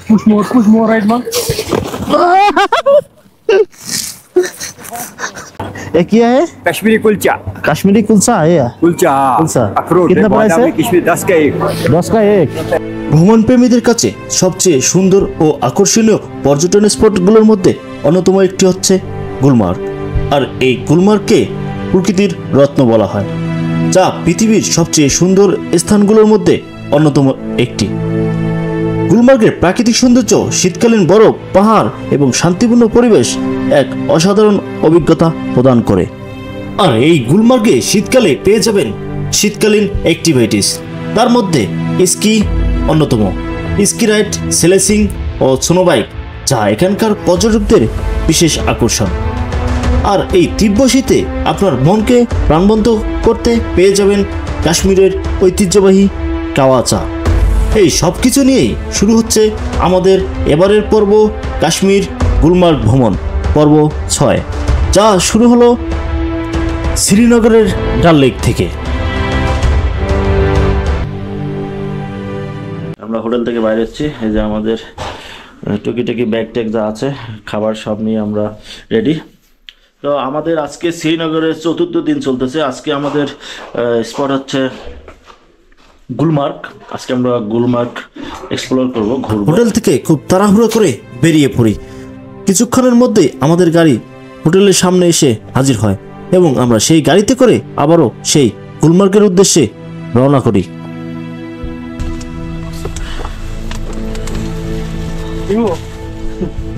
push more right, man. ये क्या है? कश्मीरी कुलचा। कश्मीरी कुलचा है या? कुलचा। कुलचा। अखरोट। कितना प्राइस है? कश्मीर 10 का एक। 10 का एक। ভ্রমণ প্রেমীদের কাছে সবচেয়ে সুন্দর ও আকর্ষণীয় পর্যটন স্পটগুলোর মধ্যে অন্যতম একটি হচ্ছে গুলমার্গ। আর এই গুলমার্গকে প্রকৃতির রত্ন বলা হয়, যা পৃথিবীর সবচেয়ে সুন্দর স্থানগুলোর মধ্যে অন্যতম একটি। গুলমার্গের প্রাকৃতিক সৌন্দর্য, শীতকালীন বরফ, পাহাড় এবং শান্তিপূর্ণ পরিবেশ এক অসাধারণ অভিজ্ঞতা প্রদান করে। আর এই গুলমার্গে শীতকালে পেয়ে যাবেন শীতকালীন অ্যাক্টিভিটিস, তার মধ্যে স্কি অন্যতম। স্কি রাইড, স্লেসিং ও স্নোবাইক, যা এখানকার পর্যটকদের বিশেষ আকর্ষণ। আর এই তীব্র শীতে আপনার মনকে প্রাণবন্ত করতে পেয়ে যাবেন কাশ্মীরের ঐতিহ্যবাহী কাওয়া চা। এই সব কিছু নিয়েই শুরু হচ্ছে আমাদের এবারের পর্ব, কাশ্মীর গুলমার্গ ভ্রমণ পর্ব 6, যা শুরু হলো শ্রীনগরের ডাল লেক থেকে। আমরা হোটেল থেকে বাইরে এসেছি, এই যে আমাদের টুকিটাকি ব্যাগ ট্যাগ যা আছে, খাবার সব নিয়ে আমরা রেডি। তো আমাদের আজকে শ্রীনগরের 4র্থ দিন চলতেছে। আজকে আমাদের স্পট হচ্ছে গুলমার্গ। আজকে আমরা গুলমার্গ এক্সপ্লোর করব, ঘুরব। হোটেল থেকে খুব তাড়াহুড়ো করে বেরিয়ে পড়ি। কিছুক্ষণের মধ্যেই আমাদের গাড়ি হোটেলের সামনে এসে হাজির হয় এবং আমরা সেই গাড়িতে করে আবারও সেই গুলমার্গের উদ্দেশ্যে রওনা করি।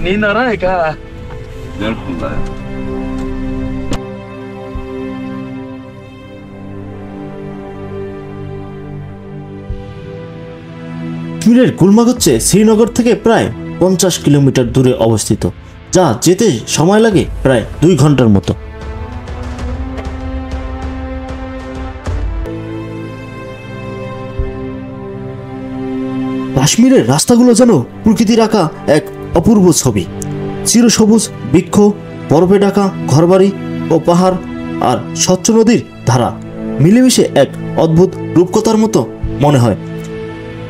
नींद आ रहा है क्या? কাশ্মীরের গুলমার্গ হচ্ছে শ্রীনগর থেকে প্রায় 50 কিলোমিটার দূরে অবস্থিত, যা যেতে সময় লাগে প্রায় 2 ঘন্টার মতো। কাশ্মীরের রাস্তাগুলো যেন প্রকৃতির আঁকা এক অপূর্ব ছবি। চিরসবুজ বৃক্ষ, বরফে ঢাকা ঘরবাড়ি ও পাহাড় আর স্বচ্ছ নদীর ধারা মিলেমিশে এক অদ্ভুত রূপকথার মতো মনে হয়,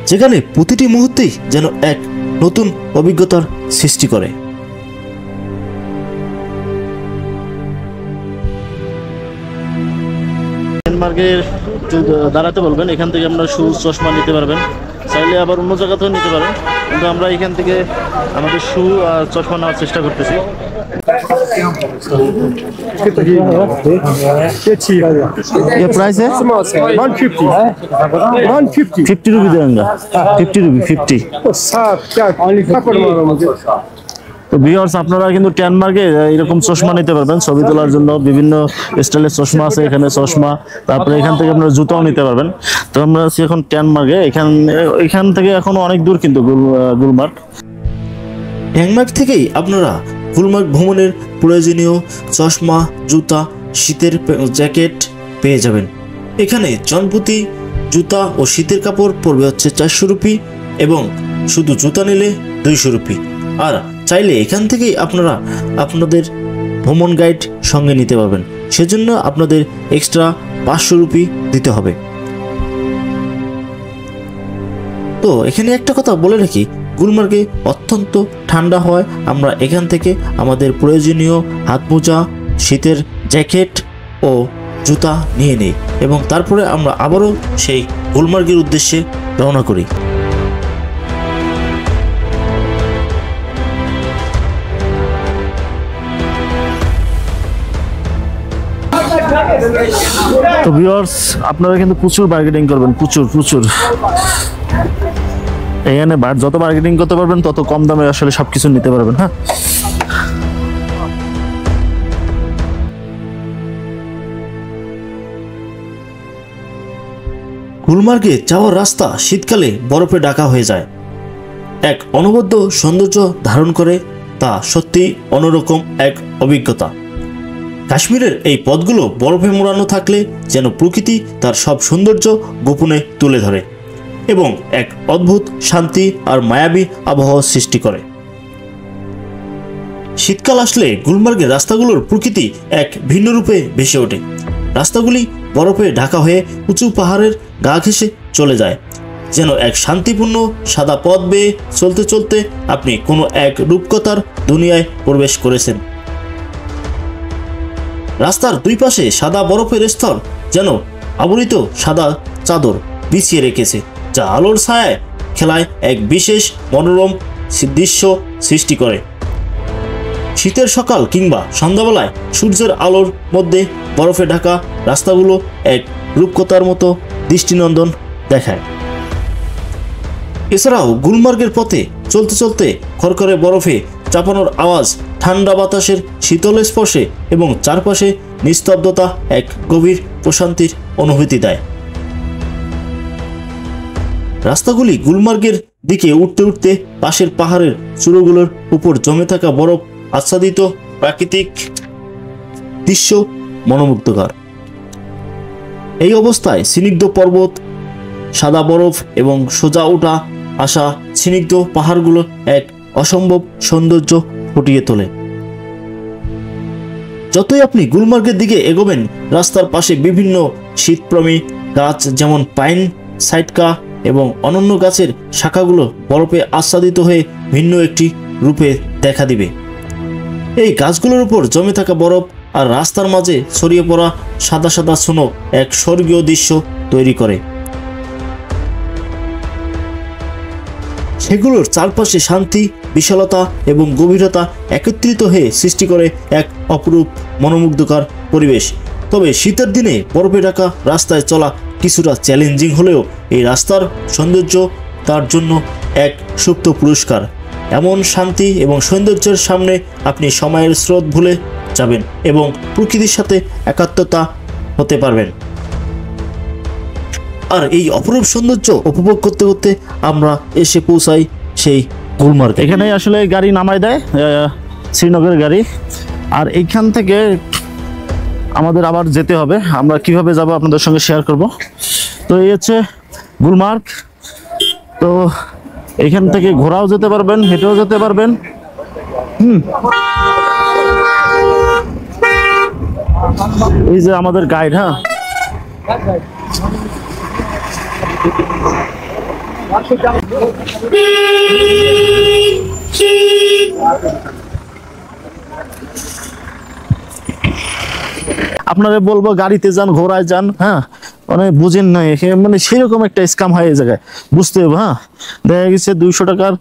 যেখানে প্রতিটি মুহূর্তেই যেন এক নতুন অভিজ্ঞতার সৃষ্টি করে। ডেনমার্কের দাঁড়াতে বলবেন, এখান থেকে আমরা শুজ চশমা নিতে পারবেন, চাইলে আবার অন্য জায়গাতেও নিতে পারেন, কিন্তু আমরা এখান থেকে আমাদের শু আর চশমা নেওয়ার চেষ্টা করতেছি। ये प्राइस है 50 रुपी देंगे, 50 रुपी 50। তো ভিউয়ার্স, আপনারা কিন্তু ডেনমার্কে এরকম চশমা নিতে পারবেন ছবি তোলার জন্য। বিভিন্ন স্টাইলের চশমা আছে এখানে, চশমা, তারপরে এখান থেকে আপনারা জুতাও নিতে পারবেন। তো আমরা আছি এখন ডেনমার্কে। এখান থেকে এখনো অনেক দূর কিন্তু গুলমার্গ। ডেনমার্ক থেকেই আপনারা গুলমার্গ ভ্রমণের প্রয়োজনীয় চশমা, জুতা, শীতের জ্যাকেট পেয়ে যাবেন। এখানে জনপ্রতি জুতা ও শীতের কাপড় পড়বে হচ্ছে 400 রুপি এবং শুধু জুতা নিলে 200 রুপি। আর চাইলে এখান থেকেই আপনারা আপনাদের ভ্রমণ গাইড সঙ্গে নিতে পারবেন, সেজন্য আপনাদের এক্সট্রা 500 রুপি দিতে হবে। তো এখানে একটা কথা বলে রাখি, গুলমার্গে অত্যন্ত ঠান্ডা হয়। আমরা এখান থেকে আমাদের প্রয়োজনীয় হাত মোজা, শীতের জ্যাকেট ও জুতা নিয়ে নেই এবং তারপরে আমরা আবারও সেই গুলমার্গের উদ্দেশ্যে রওনা করি। তো ভিউয়ার্স, আপনারা কিন্তু প্রচুর বার্গেনিং করবেন, প্রচুর। এখানে যত বার্গেনিং করতে পারবেন তত কম দামে আসলে সবকিছু নিতে পারবেন। হ্যাঁ, গুলমার্গে যাওয়ার রাস্তা শীতকালে বরফে ঢাকা হয়ে যায়, এক অনবদ্য সৌন্দর্য ধারণ করে, তা সত্যি অন্যরকম এক অভিজ্ঞতা। কাশ্মীরের এই পথগুলো বরফে মোড়ানো থাকলে যেন প্রকৃতি তার সব সৌন্দর্য গোপনে তুলে ধরে এবং এক অদ্ভুত শান্তি আর মায়াবী আবহাওয়া সৃষ্টি করে। শীতকাল আসলে গুলমার্গের রাস্তাগুলোর প্রকৃতি এক ভিন্ন রূপে ভেসে ওঠে। রাস্তাগুলি বরফে ঢাকা হয়ে উঁচু পাহাড়ের গা ঘেঁষে চলে যায়, যেন এক শান্তিপূর্ণ সাদা পথ বেয়ে চলতে চলতে আপনি কোনো এক রূপকথার দুনিয়ায় প্রবেশ করেছেন। রাস্তার দুই পাশে সাদা বরফের স্তর যেন আবৃত সাদা চাদর বিছিয়ে রেখেছে, যা আলোর ছায়ায় খেলায় এক বিশেষ মনোরম দৃশ্য সৃষ্টি করে। শীতের সকাল কিংবা সন্ধ্যাবেলায় সূর্যের আলোর মধ্যে বরফে ঢাকা রাস্তাগুলো এক রূপকথার মতো দৃষ্টিনন্দন দেখায়। এছাড়াও গুলমার্গের পথে চলতে চলতে খড়খড়ে বরফে চাপানোর আওয়াজ, ঠান্ডা বাতাসের শীতল স্পর্শে এবং চারপাশে নিস্তব্ধতা এক গভীর প্রশান্তির অনুভূতি দেয়। রাস্তাগুলি গুলমার্গের দিকে উঠতে উঠতে পাশের পাহাড়ের চূড়োগুলোর উপর জমে থাকা বরফ আচ্ছাদিত প্রাকৃতিক দৃশ্য মনোমুগ্ধকর। এই অবস্থায় স্নিগ্ধ পর্বত, সাদা বরফ এবং সোজা ওঠা আসা স্নিগ্ধ পাহাড়গুলো এক অসম্ভব সৌন্দর্য ফুটিয়ে তোলে। যতই আপনি গুলমার্গের দিকে এগোবেন, রাস্তার পাশে বিভিন্ন শীতপ্রেমী গাছ যেমন পাইন, সাইটকা এবং অনন্য গাছের শাখাগুলো বরফে আচ্ছাদিত হয়ে ভিন্ন একটি রূপে দেখা দিবে। এই গাছগুলোর উপর জমে থাকা বরফ আর রাস্তার মাঝে ছড়িয়ে পড়া সাদা সাদা স্নো এক স্বর্গীয় দৃশ্য তৈরি করে। সেগুলোর চারপাশে শান্তি, বিশালতা এবং গভীরতা একত্রিত হয়ে সৃষ্টি করে এক অপরূপ মনোমুগ্ধকর পরিবেশ। তবে শীতের দিনে বরফে ঢাকা রাস্তায় চলা কিছুটা চ্যালেঞ্জিং হলেও এই রাস্তার সৌন্দর্য তার জন্য এক সুপ্ত পুরস্কার। এমন শান্তি এবং সৌন্দর্যের সামনে আপনি সময়ের স্রোত ভুলে যাবেন এবং প্রকৃতির সাথে একাত্মতা হতে পারবেন। আর এই অপরূপ সৌন্দর্য উপভোগ করতে করতে আমরা এসে পৌঁছাই সেই গুলমার্গ। এখানে আসলে গাড়ি নামাই দেয়, শ্রীনগরের গাড়ি। আর এইখান থেকে আমাদের আবার যেতে হবে। আমরা কিভাবে যাব আপনাদের সঙ্গে শেয়ার করব। তো এই হচ্ছে গুলমার্গ। তো এখান থেকে ঘোরাও যেতে পারবেন, হেঁটেও যেতে পারবেন। এই যে আমাদের গাইড। হ্যাঁ, আপনারা বলবো গাড়িতে যান, ঘোড়ায় যান। হ্যাঁ, মানে বুঝেন না, মানে সেরকম একটা স্ক্যাম হয় এই জায়গায়, বুঝতে হবে। হ্যাঁ, দেখা গেছে 200 টাকার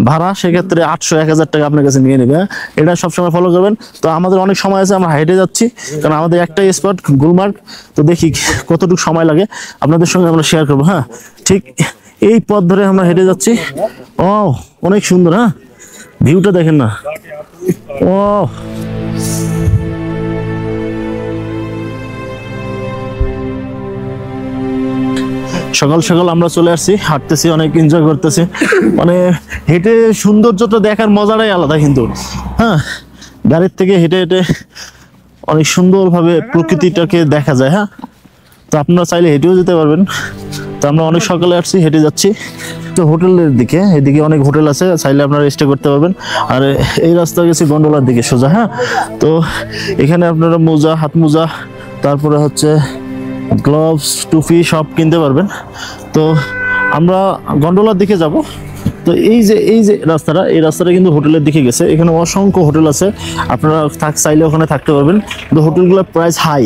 ভাড়া, সেক্ষেত্রে 800-1000 টাকা আপনার কাছে নিয়ে নেবে। এটা সবসময় ফলো করবেন। তো আমাদের অনেক সময় আছে, আমরা হেঁটে যাচ্ছি, কারণ আমাদের একটাই স্পট গুলমার্গ। তো দেখি কতটুকু সময় লাগে, আপনাদের সঙ্গে আমরা শেয়ার করবো। হ্যাঁ, ঠিক এই পথ ধরে আমরা হেঁটে যাচ্ছি। ও অনেক সুন্দর। হ্যাঁ, ভিউটা দেখেন না। ও সকাল সকাল আমরা চলে আসছি, হাঁটতেছি, অনেক এনজয় করতেছি। মানে হেঁটে সৌন্দর্যটা দেখার মজাটাই আলাদা কিন্তু। হ্যাঁ, গাড়ির থেকে হেঁটে হেঁটে অনেক সুন্দরভাবে প্রকৃতিটাকে দেখা যায়। হ্যাঁ, তো আপনারা চাইলে হেঁটেও যেতে পারবেন। তো আমরা অনেক সকালে আসছি, হেঁটে যাচ্ছি। তো হোটেলের দিকে, এদিকে অনেক হোটেল আছে, চাইলে আপনারা স্টে করতে পারবেন। আর এই রাস্তা গেছে গন্ডোলার দিকে সোজা। হ্যাঁ, তো এখানে আপনারা মোজা, হাত মোজা, তারপরে হচ্ছে গ্লাভস, টুপি সব কিনতে পারবেন। তো আমরা গন্ডোলার দিকে যাব। তো এই যে রাস্তাটা, এই রাস্তাটা কিন্তু হোটেলের দিকে গেছে। এখানে অসংখ্য হোটেল আছে, আপনারা চাইলে ওখানে থাকতে পারবেন। কিন্তু হোটেলগুলোর প্রাইস হাই।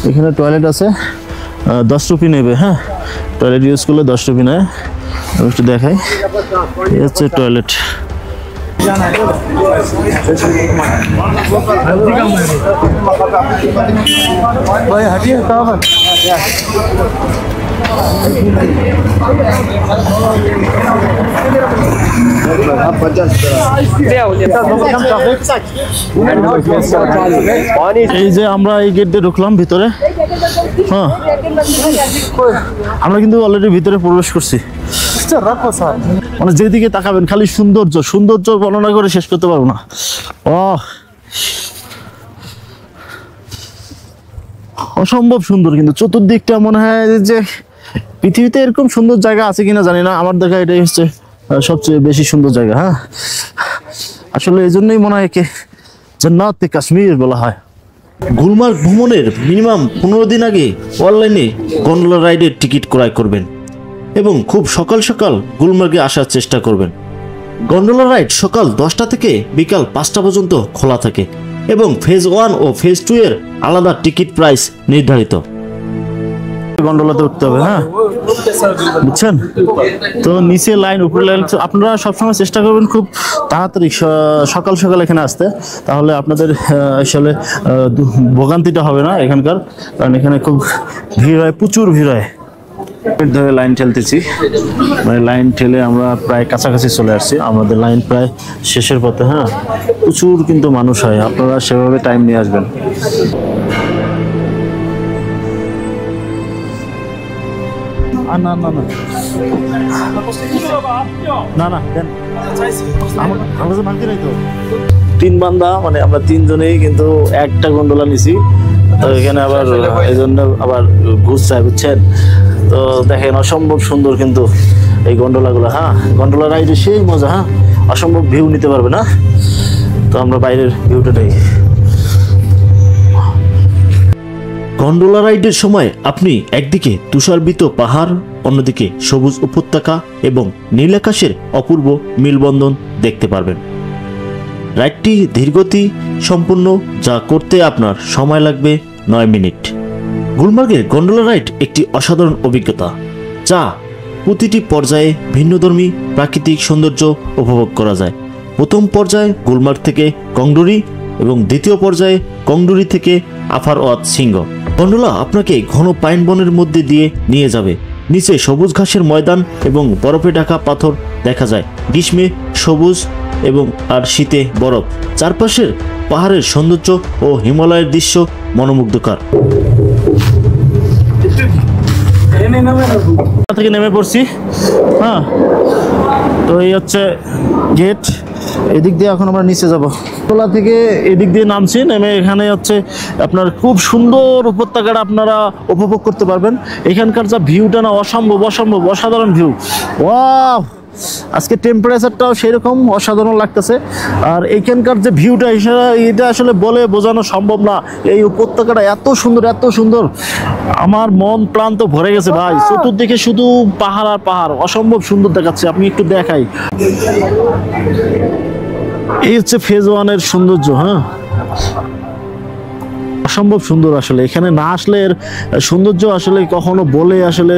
এখানে টয়লেট আছে, 10 রুপি নেবে। হ্যাঁ, টয়লেট ইউজ করলে 10 রুপি নেয়। আমি একটু দেখাই, এই হচ্ছে টয়লেট। এই যে আমরা এই গেট দিয়ে ঢুকলাম ভিতরে। হ্যাঁ, আমরা কিন্তু অলরেডি ভিতরে প্রবেশ করছি। মানে যেদিকে তাকাবেন খালি সৌন্দর্য বর্ণনা করে শেষ করতে পারবো না। অসম্ভব সুন্দর, কিন্তু চতুর্দিকটা মনে হয় যে পৃথিবীতে এরকম সুন্দর জায়গা আছে কিনা জানি না। আমার দেখা এটাই হচ্ছে সবচেয়ে বেশি সুন্দর জায়গা। হ্যাঁ, আসলে এই জন্যই মনে হয় জান্নাত কাশ্মীর বলা হয়। গুলমার্গ ভ্রমণের মিনিমাম 15 দিন আগে অনলাইনে গন্ডোলা রাইডের টিকিট ক্রয় করবেন এবং খুব সকাল সকাল গুলমার্গে আসার চেষ্টা করবেন। গন্ডোলা রাইড সকাল 10টা থেকে বিকাল 5টা পর্যন্ত খোলা থাকে এবং ফেজ 1 ও ফেজ 2 এর আলাদা টিকিট প্রাইস নির্ধারিত। গন্ডোলাতে উঠতে হবে, হ্যাঁ বুঝছেন তো। নিচে লাইন উপরে লাইন, আপনারা সবসময় চেষ্টা করবেন খুব তাড়াতাড়ি সকাল সকাল এখানে আসতে, তাহলে আপনাদের আসলে ভোগান্তিটা হবে না এখানকার, কারণ এখানে খুব ভিড় হয়, প্রচুর ভিড় হয়। ধরে লাইন ঠেলতেছি, মানে লাইন ঠেলে আমরা প্রায় কাছাকাছি চলে আসছি, আমাদের লাইন প্রায় শেষের পথে। হ্যাঁ প্রচুর কিন্তু মানুষ হয়, আপনারা সেভাবে টাইম নিয়ে আসবেন। না না না না না দেন, আমার ভাঙতে নাই তো। 3 বান্দা মানে আমরা 3 জনেই কিন্তু একটা গন্ডোলা নিছি, তো এখানে আবার এই জন্য আবার ঘুষ চাই, বুঝছেন তো। দেখেন অসম্ভব সুন্দর কিন্তু এই গন্ডোলাগুলো। হ্যাঁ গন্ডোলা রাইডে সেই মজা, হ্যাঁ অসম্ভব ভিউ নিতে পারবে না। তো আমরা বাইরের ভিউটা নেই। গন্ডোলা রাইডের সময় আপনি একদিকে তুষারবৃত পাহাড়, অন্যদিকে সবুজ উপত্যকা এবং নীল আকাশের অপূর্ব মেলবন্ধন দেখতে পারবেন। রাইডটি ধীরগতি সম্পূর্ণ, যা করতে আপনার সময় লাগবে 9 মিনিট। গুলমার্গের গন্ডোলা রাইড একটি অসাধারণ অভিজ্ঞতা, যা প্রতিটি পর্যায়ে ভিন্নধর্মী প্রাকৃতিক সৌন্দর্য উপভোগ করা যায়। প্রথম পর্যায়ে গুলমার্গ থেকে কংডুরি এবং দ্বিতীয় পর্যায়ে কংডুরি থেকে আফারওয়াত সিংহ। গন্ডোলা আপনাকে ঘন পাইন বনের মধ্যে দিয়ে নিয়ে যাবে। নিচে সবুজ ঘাসের ময়দান এবং বরফে ঢাকা পাথর দেখা যায়, গ্রীষ্মে সবুজ এবং আর শীতে বরফ। চারপাশের পাহাড়ের সৌন্দর্য ও হিমালয়ের দৃশ্য মনোমুগ্ধকর। থেকে নেমে পড়ছি, হ্যাঁ তো এই হচ্ছে গেট, এদিক দিয়ে এখন আমরা নিচে যাব। তোলা থেকে এদিক দিয়ে নামছি, নেমে এখানে হচ্ছে আপনার খুব সুন্দর উপত্যকাটা আপনারা উপভোগ করতে পারবেন। এখানকার যা ভিউটা না অসম্ভব অসম্ভব অসাধারণ ভিউ। ওয়াও, আজকে টেম্পারেচারটাও সেরকম অসাধারণ লাগতেছে। আর এইখানকার যে ভিউটা এটা আসলে বলে বোঝানো সম্ভব না। এই উপত্যকাটা এত সুন্দর এত সুন্দর, আমার মন প্রাণ তো ভরে গেছে ভাই। চতুর্দিকে শুধু পাহাড় আর পাহাড়, অসম্ভব সুন্দর দেখাচ্ছে। আপনি একটু দেখাই, এই হচ্ছে ফেজ 1 এর সৌন্দর্য। হ্যাঁ অসম্ভব সুন্দর আসলে, এখানে না আসলে এর সৌন্দর্য আসলে কখনো বলে আসলে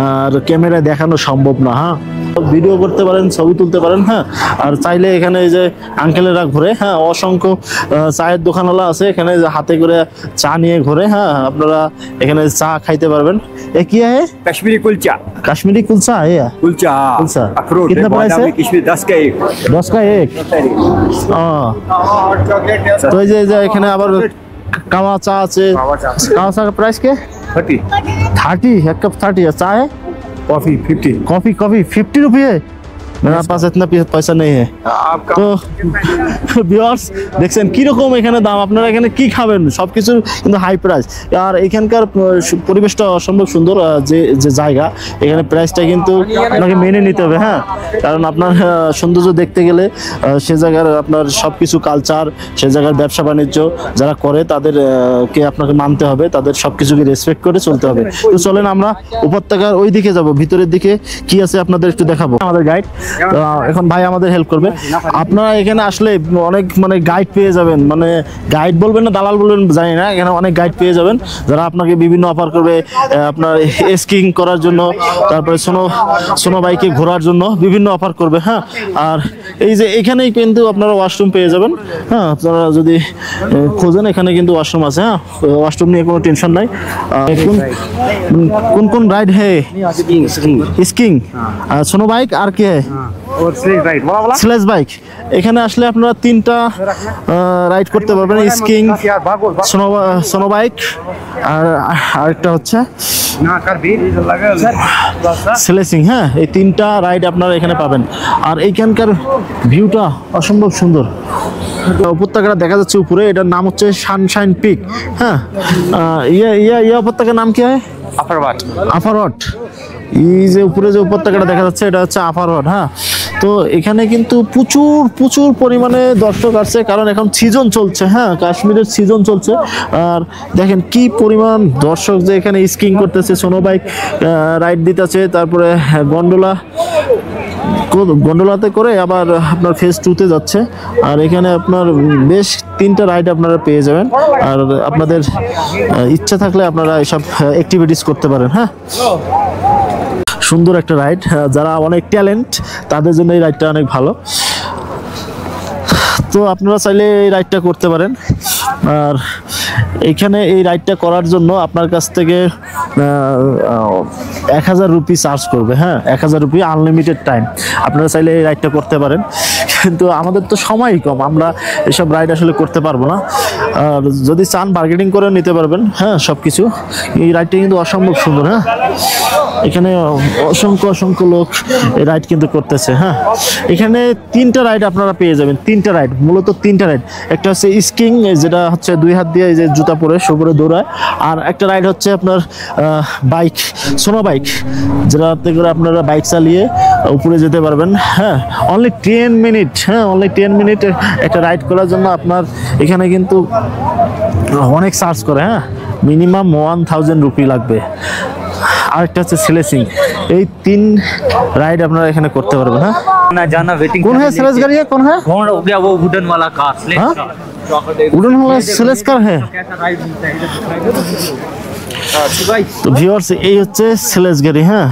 আর ক্যামেরায় দেখানো সম্ভব না। হ্যাঁ ভিডিও করতে পারেন, ছবি তুলতে পারেন। হ্যাঁ আর চাইলে এখানে এই যে আঙ্কেলেরা ঘুরে, হ্যাঁ অসংখ্য চায়ের দোকানওয়ালা আছে এখানে, হাতে করে চা নিয়ে ঘুরে। হ্যাঁ আপনারা এখানে চা খাইতে পারবেন। এ কি है? कश्मीरी कुलचा। कश्मीरी कुलचा है या? कुलचा कुलचा अखरोट कितना प्राइस है? कश्मीर 10 का एक। 10 का एक। তো এই যে এখানে আবার कावा चा আছে। कावा चा का प्राइस क्या? 30 एक कप 30 है। चाय कॉफी 50। कॉफी 50 रुपये। मेरे पास इतना पैसा नहीं है। তো ভিউয়ার্স দেখছেন কিরকম এখানে দাম, আপনারা এখানে কি খাবেন সবকিছু কিন্তু হাই প্রাইস। আর এখানকার পরিবেশটা অসম্ভব সুন্দর, যে যে জায়গা এখানে প্রাইসটা কিন্তু আপনাকে মেনে নিতে হবে। হ্যাঁ কারণ আপনার সৌন্দর্য দেখতে গেলে সে জায়গার আপনার সবকিছু কালচার, সে জায়গার ব্যবসা বাণিজ্য যারা করে তাদের কে আপনাকে মানতে হবে, তাদের সবকিছুকে রেসপেক্ট করে চলতে হবে। তো চলেন আমরা উপত্যকার ওই দিকে যাব, ভিতরের দিকে কি আছে আপনাদের একটু দেখাবো। আমাদের গাইড এখন ভাই আমাদের হেল্প করবে। আপনারা এখানে আসলে অনেক মানে গাইড পেয়ে যাবেন, মানে গাইড বলবেন না দালাল বলবেন জানি না, এখানে অনেক গাইড পেয়ে যাবেন যারা আপনাকে বিভিন্ন অফার করবে, আপনার স্কিং করার জন্য, তারপরে সোনো বাইকে ঘোরার জন্য বিভিন্ন অফার করবে। হ্যাঁ আর এই যে এখানেই কিন্তু আপনারা ওয়াশরুম পেয়ে যাবেন। হ্যাঁ আপনারা যদি খোঁজেন এখানে কিন্তু ওয়াশরুম আছে। হ্যাঁ ওয়াশরুম নিয়ে কোনো টেনশন নাই। কোন কোন রাইড হ্যাঁ? স্কিং, সোনো বাইক আর কি হ্যাঁ? Sledge bike. এখানে আসলে আপনারা 3টা রাইড করতে পারবেন, স্কিং, সোনো বাইক আর আরেকটা হচ্ছে স্লেসিং। হ্যাঁ এই 3টা রাইড আপনারা এখানে পাবেন। আর এইখানকার ভিউটা অসম্ভব সুন্দর, উপত্যকাটা দেখা যাচ্ছে উপরে, এটার নাম হচ্ছে সানশাইন পিক। হ্যাঁ ইয়ে উপত্যকার নাম কি হয়? আফারওয়াট। এই যে উপরে যে উপত্যকাটা দেখা যাচ্ছে এটা হচ্ছে আফারওয়াট। হ্যাঁ তো তো এখানে কিন্তু প্রচুর প্রচুর পরিমাণে দর্শক আসছে, কারণ এখন সিজন চলছে, হ্যাঁ কাশ্মীরের সিজন চলছে। আর দেখেন কি পরিমাণ দর্শক যে এখানে স্কিং করতেছে, সোনো বাইক রাইড দিতেছে, তারপরে গন্ডোলাতে করে আবার আপনার ফেজ 2-তে যাচ্ছে। আর এখানে আপনার বেশ 3টা রাইড আপনারা পেয়ে যাবেন। আর আপনাদের ইচ্ছা থাকলে আপনারা এসব অ্যাক্টিভিটিস করতে পারেন। হ্যাঁ, সুন্দর একটা রাইড, যারা অনেক ট্যালেন্ট তাদের জন্য এই রাইডটা অনেক ভালো। তো আপনারা চাইলে এই রাইডটা করতে পারেন। আর এখানে এই রাইডটা করার জন্য আপনার কাছ থেকে 1000 রুপি চার্জ করবে। হ্যাঁ, 1000 রুপি, আনলিমিটেড টাইম। আপনারা চাইলে এই রাইডটা করতে পারেন, কিন্তু আমাদের তো সময়ই কম, আমরা এসব রাইড আসলে করতে পারবো না। আর যদি চান বার্গেনিং করে নিতে পারবেন। হ্যাঁ, সব কিছু। এই রাইডটা কিন্তু অসম্ভব সুন্দর। হ্যাঁ, এখানে অসংখ্য অসংখ্য লোক এই রাইড কিন্তু করতেছে। হ্যাঁ, এখানে 3টা রাইড আপনারা পেয়ে যাবেন। 3টা রাইড, মূলত 3টা রাইড। একটা হচ্ছে স্কিং, যেটা হচ্ছে 2 হাত দিয়ে এই যে জুতা পরে শো করে দৌড়ায়। আর একটা রাইড হচ্ছে আপনার বাইক, সোনো বাইক, যেটাতে করে আপনারা বাইক চালিয়ে উপরে যেতে পারবেন। হ্যাঁ, অনলি 10 মিনিট। হ্যাঁ, অনলি 10 মিনিট একটা রাইড করার জন্য আপনার এখানে কিন্তু অনেক চার্জ করে। হ্যাঁ, মিনিমাম 1000 রুপি লাগবে। আরেকটা হচ্ছে স্লেসিং। এই 3 রাইড আপনারা এখানে করতে পারবেন। হ্যাঁ, ना जाना वेटिंग कौन है स्लेस गाड़ी है? कौन है? कौन हो गया वो वुडन वाला कार स्लेस हाँ? का उड़न वाला स्लेस कार है। कैसा राइड मिलता है তো ভিউয়ার্স, এই হচ্ছে স্লেস গাড়ি। হ্যাঁ,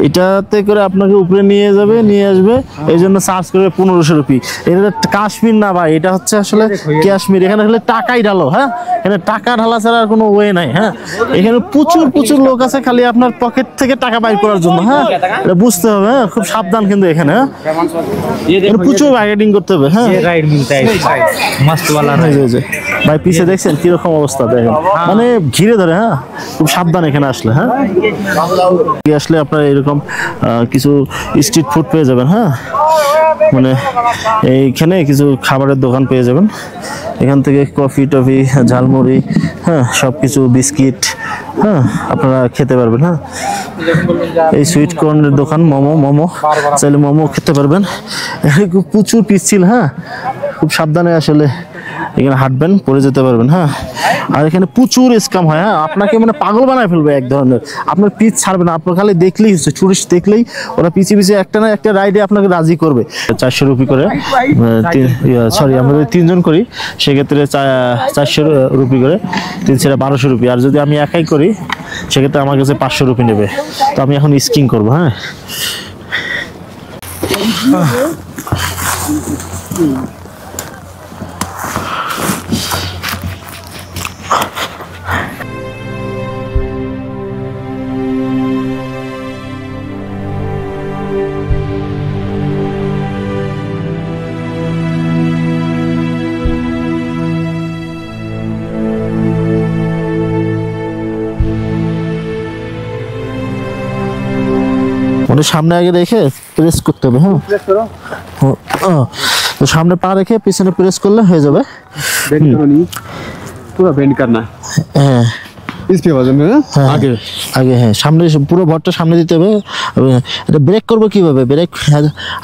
এটাতে করে আপনাকে উপরে নিয়ে যাবে, নিয়ে আসবে, এই জন্য চার্জ করবে 1500 রুপি। এটা কাশ্মীর না ভাই, এটা হচ্ছে আসলে কাশ্মীর। এখানে হলে টাকাই ঢালো। হ্যাঁ, এখানে টাকা ঢালা ছাড়া আর কোনো ওয়ে নাই। হ্যাঁ, এখানে প্রচুর প্রচুর লোক আছে খালি আপনার পকেট থেকে টাকা বাইর করার জন্য। হ্যাঁ, এটা বুঝতে হবে। হ্যাঁ, খুব সাবধান কিন্তু এখানে। হ্যাঁ, এখানে প্রচুর বার্গেনিং করতে হবে। হ্যাঁ, ये राइड मिलता है मस्त वाला এই राइड যে ভাই পিছে দেখছেন কিরকম অবস্থা, দেখেন মানে ঘিরে ধরে। হ্যাঁ, খুব সাবধান এখানে আসলে। হ্যাঁ, আসলে আপনারা এরকম কিছু স্ট্রিট ফুড পেয়ে যাবেন। হ্যাঁ, মানে এইখানে কিছু খাবারের দোকান পেয়ে যাবেন। এখান থেকে কফি টফি, ঝালমুড়ি, হ্যাঁ সব কিছু, বিস্কিট, হ্যাঁ আপনারা খেতে পারবেন। হ্যাঁ, এই সুইট কর্নের দোকান, মোমো চাইলে মোমো খেতে পারবেন। খুব প্রচুর পিচ্ছিল। হ্যাঁ, খুব সাবধানে আসলে এখানে হাঁটবেন, পরে যেতে পারবেন। হ্যাঁ, আর এখানে প্রচুর স্ক্যাম হয়। হ্যাঁ, আপনাকে মানে পাগল বানায় ফেলবে এক ধরনের। আপনার পিচ ছাড়বে না, আপনার খালি দেখলেই হচ্ছে, টুরিস্ট দেখলেই ওরা পিছিয়ে পিছিয়ে একটা না একটা রাইডে আপনাকে রাজি করবে। 400 রুপি করে, সরি আমরা যদি 3 জন করি সেক্ষেত্রে 400 রুপি করে, 3 1200 রুপি। আর যদি আমি একাই করি সেক্ষেত্রে আমার কাছে 500 রুপি নেবে। তো আমি এখন স্কিং করবো। হ্যাঁ, মানে সামনে আগে রেখে প্রেস করতে হবে। হ্যাঁ, তো সামনে পা রেখে পিছনে প্রেস করলে হয়ে যাবে। बेंड करो नहीं, पूरा बेंड करना है। হ্যাঁ, इस पे वजन है ना আগে আগে। হ্যাঁ, সামনে পুরো ভরটা সামনে দিতে হবে। এটা ব্রেক করবো কিভাবে? Break,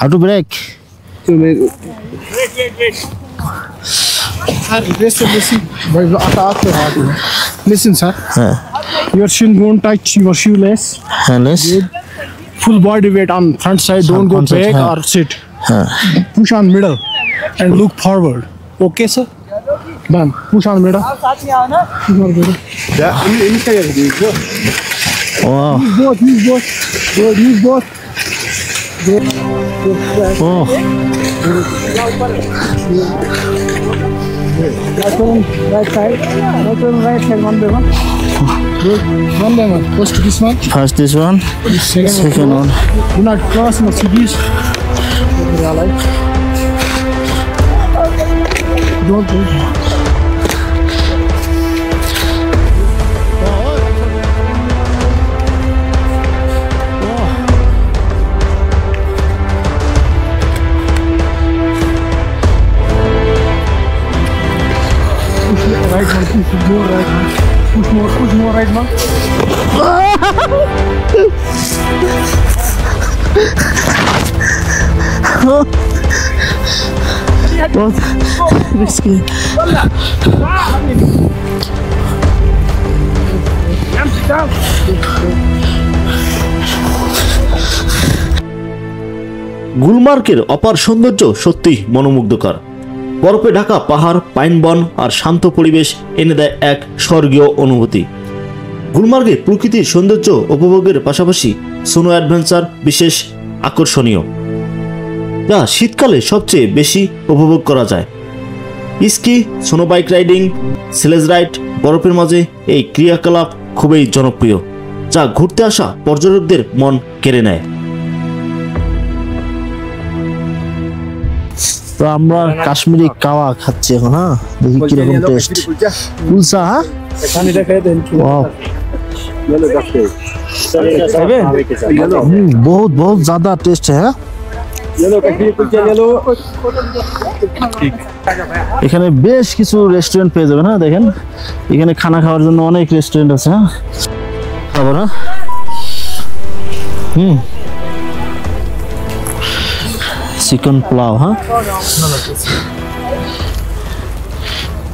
how to break? तो मैं Listen, sir. হ্যাঁ, Your shin won't touch your shoelace. হ্যাঁ less. Full body weight on front side. Don't go front side, back huh. or sit. হ্যাঁ, Push on middle and look forward. Okay, sir. Done. Push on middle. Push on middle. या इनका ये देखो ও Use both. Use both. O Right side. Right side. One by one. Good. One by one. First this one. First this one, second one. Do not cross Mercedes. Don't do. Right one, push more right one. Push more right one. बहुत risky है। গুলমার্গের অপার সৌন্দর্য সত্যি মনোমুগ্ধকর। বরফে ঢাকা পাহাড়, pine বন আর শান্ত পরিবেশ এনে দেয় এক স্বর্গীয় অনুভূতি। গুলমার্গে প্রকৃতির সৌন্দর্য উপভোগের পাশাপাশি স্নো অ্যাডভেঞ্চার বিশেষ আকর্ষণীয়, যা শীতকালে সবচেয়ে বেশি উপভোগ করা যায়। Ski, snow bike riding, sledge ride, বরফের মাঝে এই ক্রিয়াকলাপ খুবই জনপ্রিয়, যা ঘুরতে আসা পর্যটকদের মন কেড়ে নেয়। তো আমরা কাশ্মীরি কাওয়া খাচ্ছি এখন। হ্যাঁ, দেখি কিরকম টেস্ট। কুলসা, হ্যাঁ बहुत बहुत ज्यादा टेस्ट है। এখানে বেশ কিছু রেস্টুরেন্ট পেয়ে যাবেন। হ্যাঁ দেখেন, এখানে খানা খাওয়ার জন্য অনেক রেস্টুরেন্ট আছে। হ্যাঁ খাবার, হ্যাঁ চিকেন পোলাও, হ্যাঁ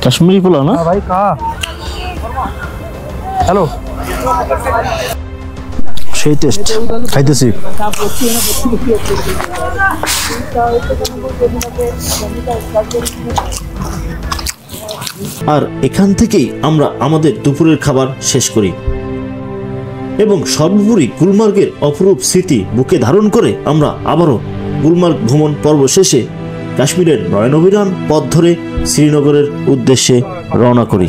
কাশ্মীরি পোলাও না ভাই, হ্যালো সেই টেস্ট খাইতেছি। আর এখান থেকেই আমরা আমাদের দুপুরের খাবার শেষ করি এবং সর্বোপরি গুলমার্গের অপরূপ স্মৃতি বুকে ধারণ করে আমরা আবারও গুলমার্গ ভ্রমণ পর্ব শেষে কাশ্মীরের নয়নবিরান পথ ধরে শ্রীনগরের উদ্দেশ্যে রওনা করি।